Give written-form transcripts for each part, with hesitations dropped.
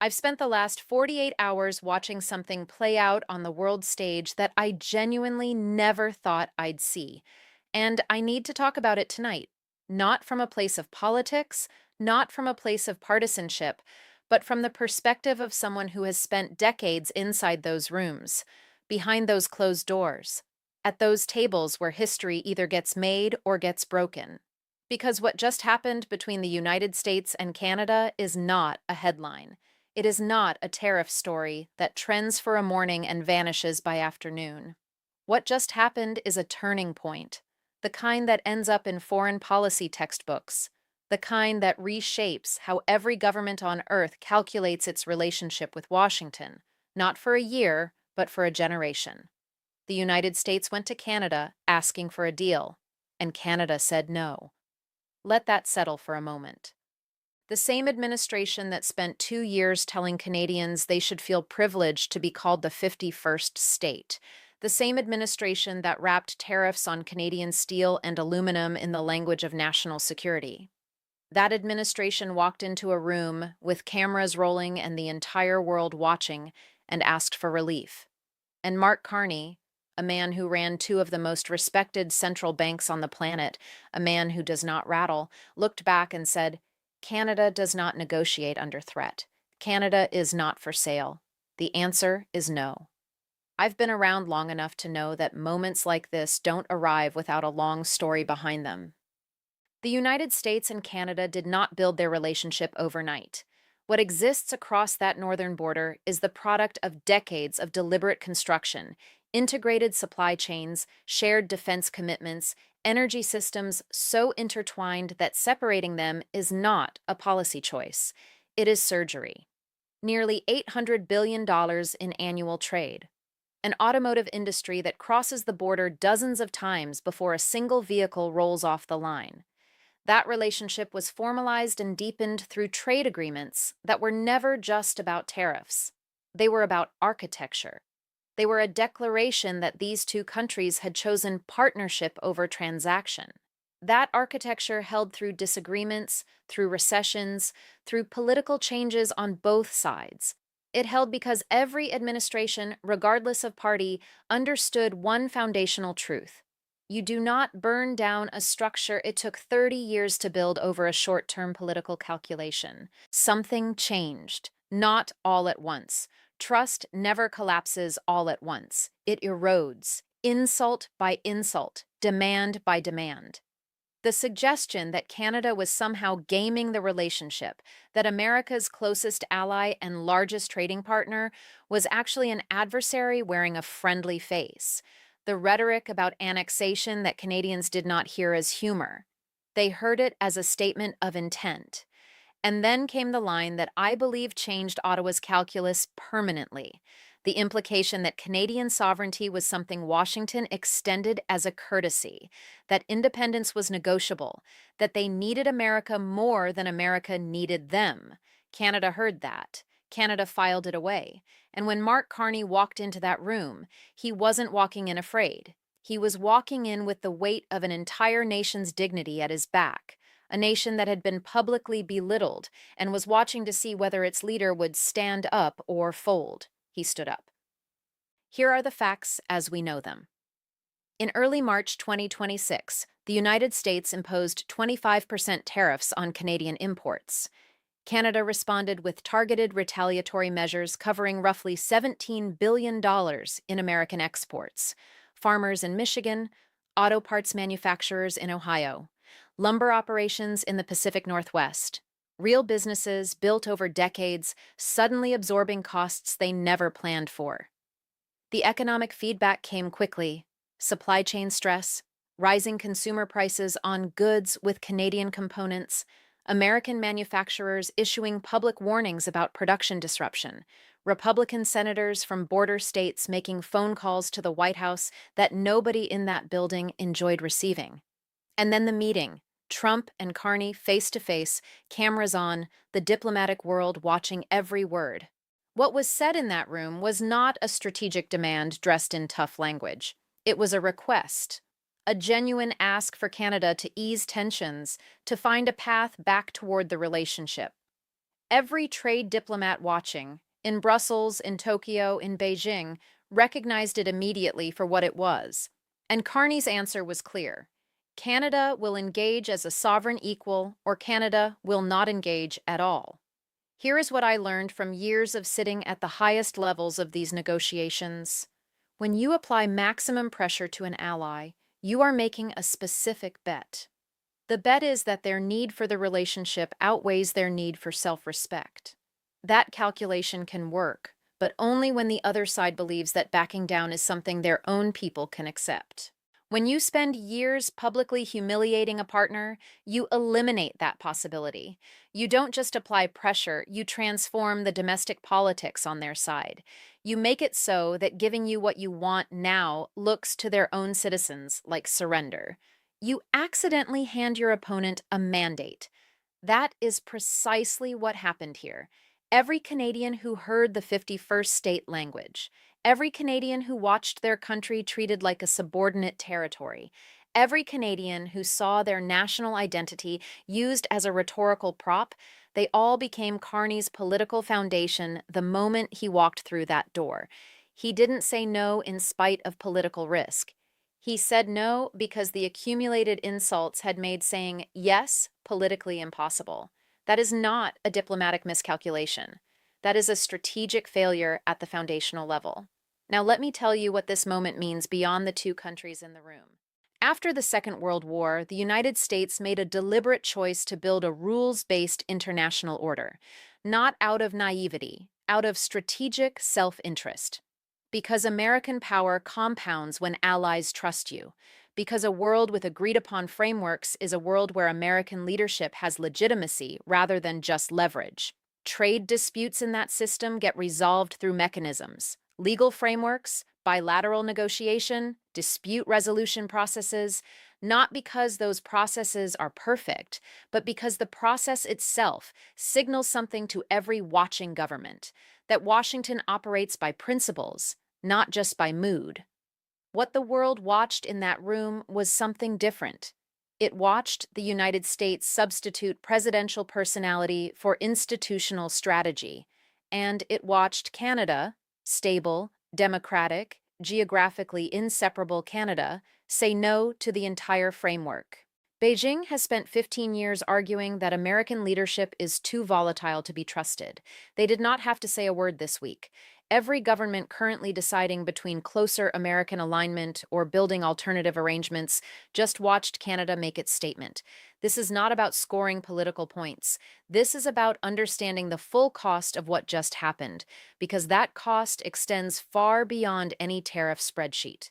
I've spent the last 48 hours watching something play out on the world stage that I genuinely never thought I'd see. And I need to talk about it tonight. Not from a place of politics, not from a place of partisanship, but from the perspective of someone who has spent decades inside those rooms, behind those closed doors, at those tables where history either gets made or gets broken. Because what just happened between the United States and Canada is not a headline. It is not a tariff story that trends for a morning and vanishes by afternoon. What just happened is a turning point, the kind that ends up in foreign policy textbooks, the kind that reshapes how every government on earth calculates its relationship with Washington, not for a year, but for a generation. The United States went to Canada asking for a deal, and Canada said no. Let that settle for a moment. The same administration that spent 2 years telling Canadians they should feel privileged to be called the 51st state. The same administration that wrapped tariffs on Canadian steel and aluminum in the language of national security. That administration walked into a room with cameras rolling and the entire world watching and asked for relief. And Mark Carney, a man who ran two of the most respected central banks on the planet, a man who does not rattle, looked back and said, Canada does not negotiate under threat. Canada is not for sale. The answer is no. I've been around long enough to know that moments like this don't arrive without a long story behind them. The United States and Canada did not build their relationship overnight. What exists across that northern border is the product of decades of deliberate construction, integrated supply chains, shared defense commitments, energy systems so intertwined that separating them is not a policy choice. It is surgery. Nearly $800 billion in annual trade. An automotive industry that crosses the border dozens of times before a single vehicle rolls off the line. That relationship was formalized and deepened through trade agreements that were never just about tariffs. They were about architecture. They were a declaration that these two countries had chosen partnership over transaction. That architecture held through disagreements, through recessions, through political changes on both sides. It held because every administration, regardless of party, understood one foundational truth. You do not burn down a structure it took 30 years to build over a short-term political calculation. Something changed, not all at once. Trust never collapses all at once. It erodes, insult by insult, demand by demand. The suggestion that Canada was somehow gaming the relationship, that America's closest ally and largest trading partner was actually an adversary wearing a friendly face. The rhetoric about annexation that Canadians did not hear as humor. They heard it as a statement of intent. And then came the line that I believe changed Ottawa's calculus permanently. The implication that Canadian sovereignty was something Washington extended as a courtesy, that independence was negotiable, that they needed America more than America needed them. Canada heard that. Canada filed it away. And when Mark Carney walked into that room, he wasn't walking in afraid. He was walking in with the weight of an entire nation's dignity at his back, a nation that had been publicly belittled and was watching to see whether its leader would stand up or fold. He stood up. Here are the facts as we know them. In early March 2026, the United States imposed 25% tariffs on Canadian imports. Canada responded with targeted retaliatory measures covering roughly $17 billion in American exports. Farmers in Michigan, auto parts manufacturers in Ohio, lumber operations in the Pacific Northwest. Real businesses built over decades, suddenly absorbing costs they never planned for. The economic feedback came quickly. Supply chain stress, rising consumer prices on goods with Canadian components, American manufacturers issuing public warnings about production disruption, Republican senators from border states making phone calls to the White House that nobody in that building enjoyed receiving. And then the meeting, Trump and Carney face to face, cameras on, the diplomatic world watching every word. What was said in that room was not a strategic demand dressed in tough language. It was a request, a genuine ask for Canada to ease tensions, to find a path back toward the relationship. Every trade diplomat watching, in Brussels, in Tokyo, in Beijing, recognized it immediately for what it was. And Carney's answer was clear. Canada will engage as a sovereign equal, or Canada will not engage at all. Here is what I learned from years of sitting at the highest levels of these negotiations. When you apply maximum pressure to an ally, you are making a specific bet. The bet is that their need for the relationship outweighs their need for self-respect. That calculation can work, but only when the other side believes that backing down is something their own people can accept. When you spend years publicly humiliating a partner, you eliminate that possibility. You don't just apply pressure, you transform the domestic politics on their side. You make it so that giving you what you want now looks to their own citizens like surrender. You accidentally hand your opponent a mandate. That is precisely what happened here. Every Canadian who heard the 51st state language, every Canadian who watched their country treated like a subordinate territory, every Canadian who saw their national identity used as a rhetorical prop, they all became Carney's political foundation the moment he walked through that door. He didn't say no in spite of political risk. He said no because the accumulated insults had made saying yes politically impossible. That is not a diplomatic miscalculation. That is a strategic failure at the foundational level. Now, let me tell you what this moment means beyond the two countries in the room. After the Second World War, the United States made a deliberate choice to build a rules-based international order, not out of naivety, out of strategic self-interest. Because American power compounds when allies trust you. Because a world with agreed-upon frameworks is a world where American leadership has legitimacy rather than just leverage. Trade disputes in that system get resolved through mechanisms, legal frameworks, bilateral negotiation, dispute resolution processes, not because those processes are perfect, but because the process itself signals something to every watching government, that Washington operates by principles, not just by mood. What the world watched in that room was something different. It watched the United States substitute presidential personality for institutional strategy, and it watched Canada, stable, democratic, geographically inseparable Canada, say no to the entire framework. Beijing has spent 15 years arguing that American leadership is too volatile to be trusted. They did not have to say a word this week. Every government currently deciding between closer American alignment or building alternative arrangements just watched Canada make its statement. This is not about scoring political points. This is about understanding the full cost of what just happened, because that cost extends far beyond any tariff spreadsheet.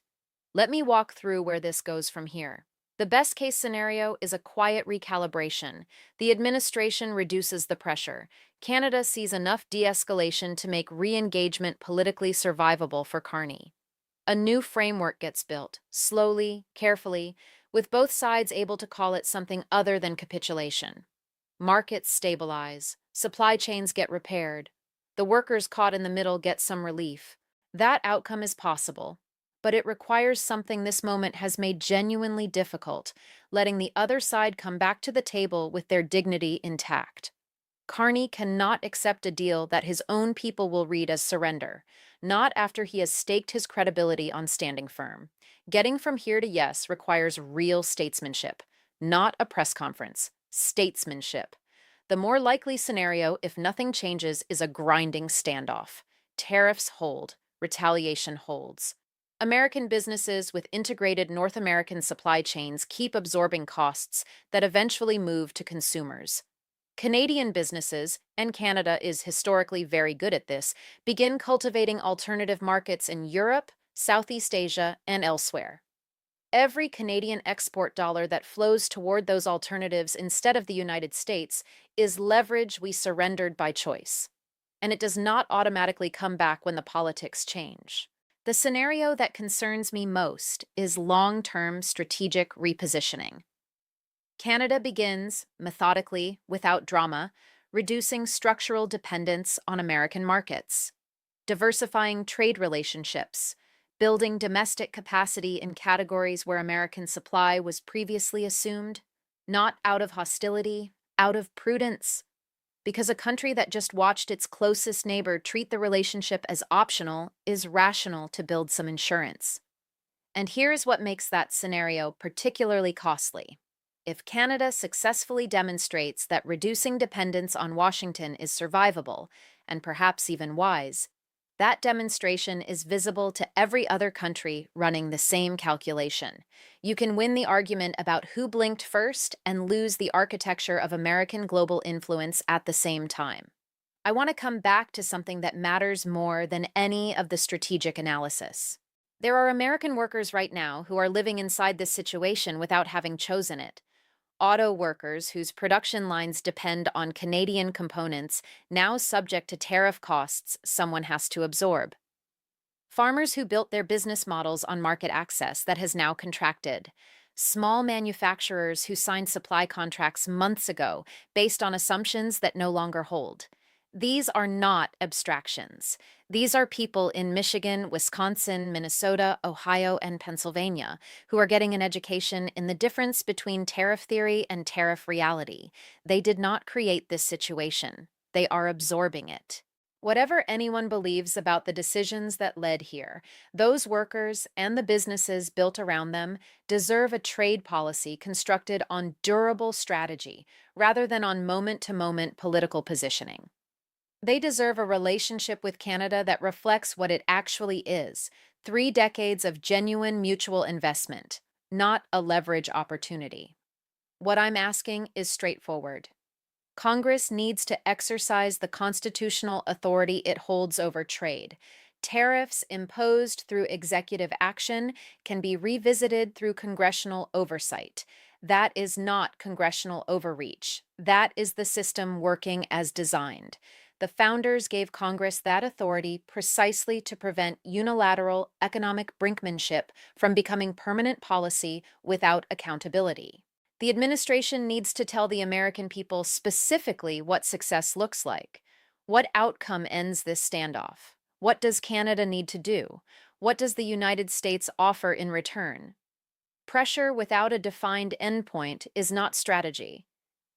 Let me walk through where this goes from here. The best case scenario is a quiet recalibration. The administration reduces the pressure. Canada sees enough de-escalation to make re-engagement politically survivable for Carney. A new framework gets built, slowly, carefully, with both sides able to call it something other than capitulation. Markets stabilize, supply chains get repaired, the workers caught in the middle get some relief. That outcome is possible, but it requires something this moment has made genuinely difficult, letting the other side come back to the table with their dignity intact. Carney cannot accept a deal that his own people will read as surrender, not after he has staked his credibility on standing firm. Getting from here to yes requires real statesmanship, not a press conference. Statesmanship. The more likely scenario, if nothing changes, is a grinding standoff. Tariffs hold, retaliation holds. American businesses with integrated North American supply chains keep absorbing costs that eventually move to consumers. Canadian businesses, and Canada is historically very good at this, begin cultivating alternative markets in Europe, Southeast Asia, and elsewhere. Every Canadian export dollar that flows toward those alternatives instead of the United States is leverage we surrendered by choice. And it does not automatically come back when the politics change. The scenario that concerns me most is long-term strategic repositioning. Canada begins, methodically, without drama, reducing structural dependence on American markets, diversifying trade relationships, building domestic capacity in categories where American supply was previously assumed, not out of hostility, out of prudence. Because a country that just watched its closest neighbor treat the relationship as optional is rational to build some insurance. And here's what makes that scenario particularly costly. If Canada successfully demonstrates that reducing dependence on Washington is survivable, and perhaps even wise, that demonstration is visible to every other country running the same calculation. You can win the argument about who blinked first and lose the architecture of American global influence at the same time. I want to come back to something that matters more than any of the strategic analysis. There are American workers right now who are living inside this situation without having chosen it. Auto workers whose production lines depend on Canadian components, now subject to tariff costs someone has to absorb. Farmers who built their business models on market access that has now contracted. Small manufacturers who signed supply contracts months ago based on assumptions that no longer hold. These are not abstractions. These are people in Michigan, Wisconsin, Minnesota, Ohio, and Pennsylvania who are getting an education in the difference between tariff theory and tariff reality. They did not create this situation. They are absorbing it. Whatever anyone believes about the decisions that led here, those workers and the businesses built around them deserve a trade policy constructed on durable strategy rather than on moment to moment political positioning. They deserve a relationship with Canada that reflects what it actually is: 3 decades of genuine mutual investment, not a leverage opportunity. What I'm asking is straightforward. Congress needs to exercise the constitutional authority it holds over trade. Tariffs imposed through executive action can be revisited through congressional oversight. That is not congressional overreach. That is the system working as designed. The founders gave Congress that authority precisely to prevent unilateral economic brinkmanship from becoming permanent policy without accountability. The administration needs to tell the American people specifically what success looks like. What outcome ends this standoff? What does Canada need to do? What does the United States offer in return? Pressure without a defined endpoint is not strategy.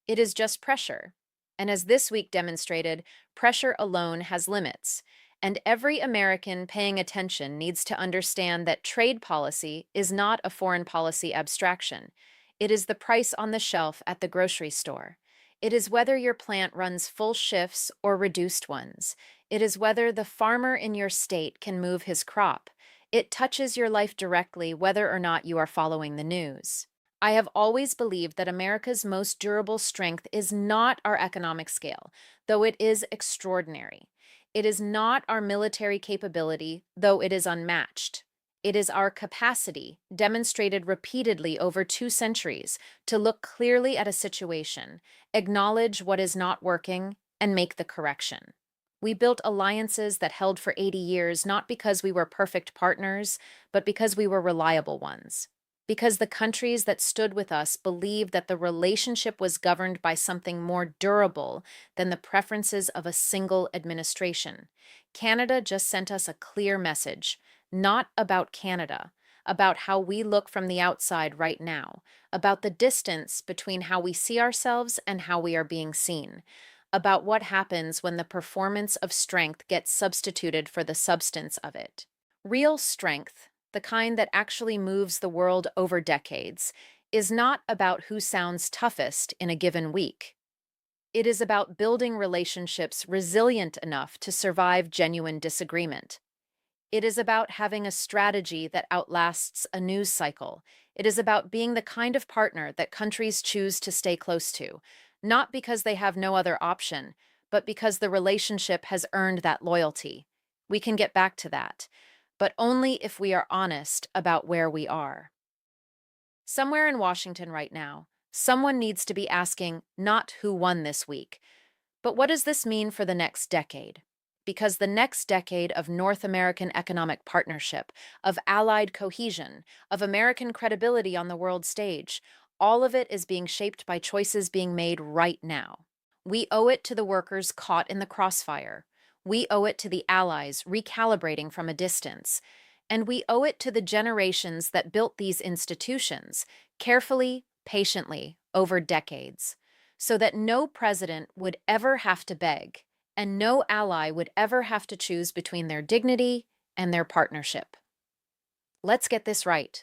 It is just pressure. And as this week demonstrated, pressure alone has limits. And every American paying attention needs to understand that trade policy is not a foreign policy abstraction. It is the price on the shelf at the grocery store. It is whether your plant runs full shifts or reduced ones. It is whether the farmer in your state can move his crop. It touches your life directly whether or not you are following the news. I have always believed that America's most durable strength is not our economic scale, though it is extraordinary. It is not our military capability, though it is unmatched. It is our capacity, demonstrated repeatedly over 2 centuries, to look clearly at a situation, acknowledge what is not working, and make the correction. We built alliances that held for 80 years not because we were perfect partners, but because we were reliable ones. Because the countries that stood with us believed that the relationship was governed by something more durable than the preferences of a single administration. Canada just sent us a clear message, not about Canada, about how we look from the outside right now, about the distance between how we see ourselves and how we are being seen, about what happens when the performance of strength gets substituted for the substance of it. Real strength, the kind that actually moves the world over decades, is not about who sounds toughest in a given week. It is about building relationships resilient enough to survive genuine disagreement. It is about having a strategy that outlasts a news cycle. It is about being the kind of partner that countries choose to stay close to, not because they have no other option, but because the relationship has earned that loyalty. We can get back to that, but only if we are honest about where we are. Somewhere in Washington right now, someone needs to be asking not who won this week, but what does this mean for the next decade? Because the next decade of North American economic partnership, of allied cohesion, of American credibility on the world stage, all of it is being shaped by choices being made right now. We owe it to the workers caught in the crossfire. We owe it to the allies recalibrating from a distance. And we owe it to the generations that built these institutions, carefully, patiently, over decades. so that no president would ever have to beg, and no ally would ever have to choose between their dignity and their partnership. Let's get this right.